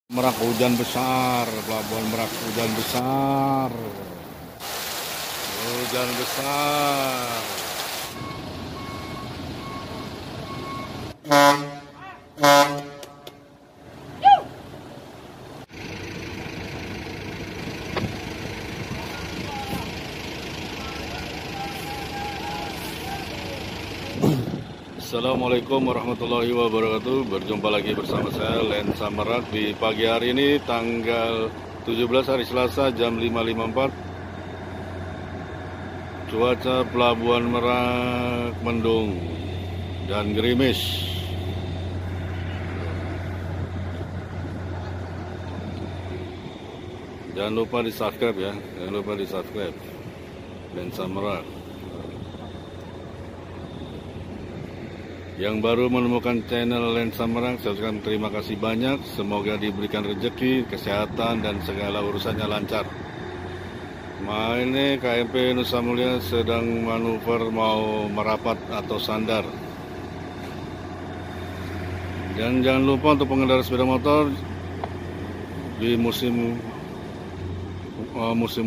Merak hujan besar, Pelabuhan Merak hujan besar, hujan besar. Assalamualaikum warahmatullahi wabarakatuh. Berjumpa lagi bersama saya Lensa Merak di pagi hari ini tanggal 17 hari Selasa jam 5.54. Cuaca Pelabuhan Merak mendung dan gerimis. Jangan lupa di subscribe ya, jangan lupa di subscribe Lensa Merak. Yang baru menemukan channel Lensa Merak, saya ucapkan terima kasih banyak. Semoga diberikan rezeki, kesehatan, dan segala urusannya lancar. Ini KMP Nusa Mulia sedang manuver mau merapat atau sandar. Dan jangan lupa untuk pengendara sepeda motor di musim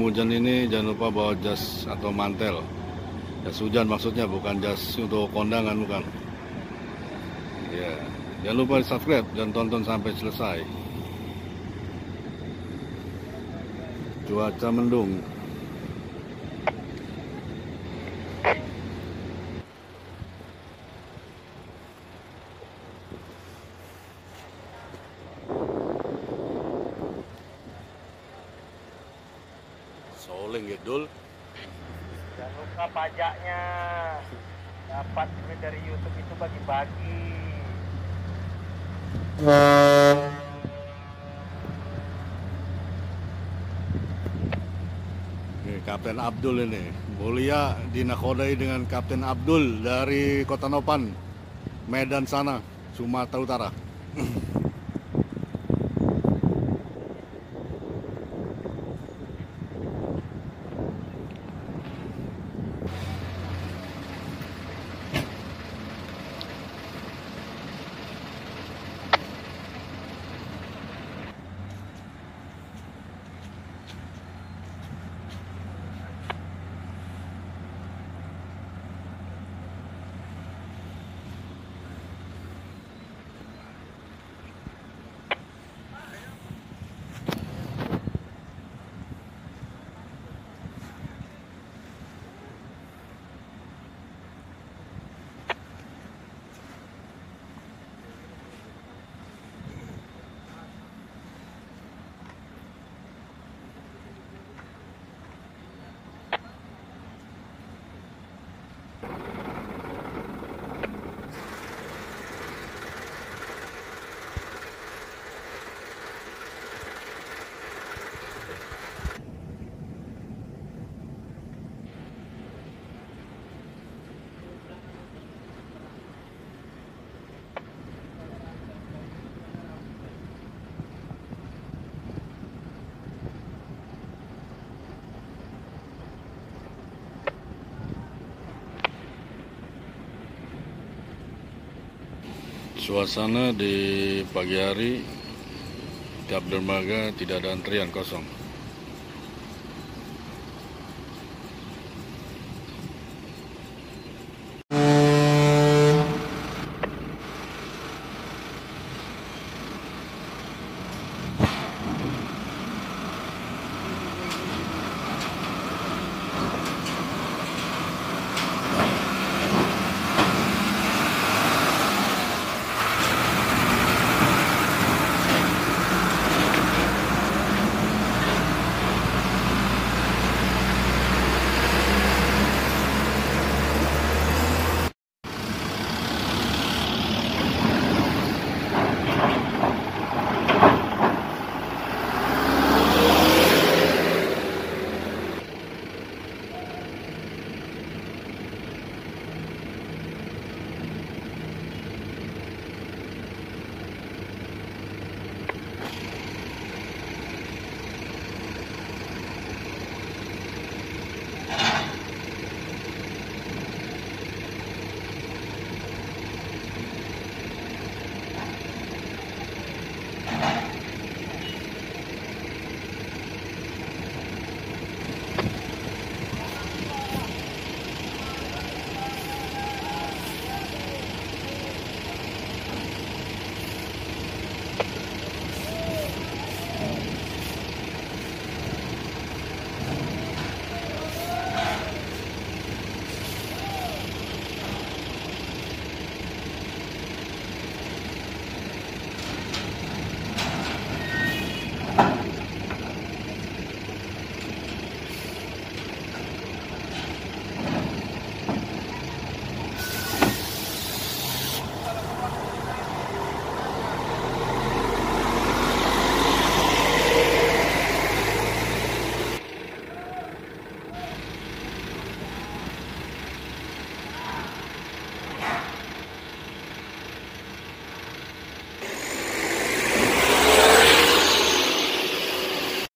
hujan ini, jangan lupa bawa jas atau mantel. Jas hujan maksudnya, bukan jas untuk kondangan, bukan. Ya, jangan lupa di subscribe dan tonton sampai selesai. Cuaca mendung. Soleng ya, Dul. Jangan lupa pajaknya. Dapat duit dari YouTube itu bagi-bagi. Ini Kapten Abdul ini. Mulia dinakodai dengan Kapten Abdul dari Kota Nopan, Medan sana, Sumatera Utara. Suasana di pagi hari Kap Dermaga tidak ada antrian, kosong.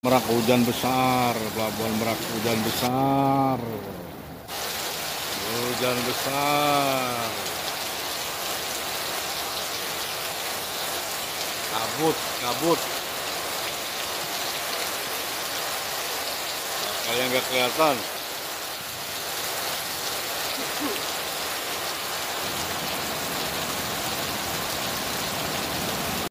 Merak hujan besar, Pelabuhan Merak hujan besar. Hujan besar. Kabut, kabut. Kayak nggak kelihatan.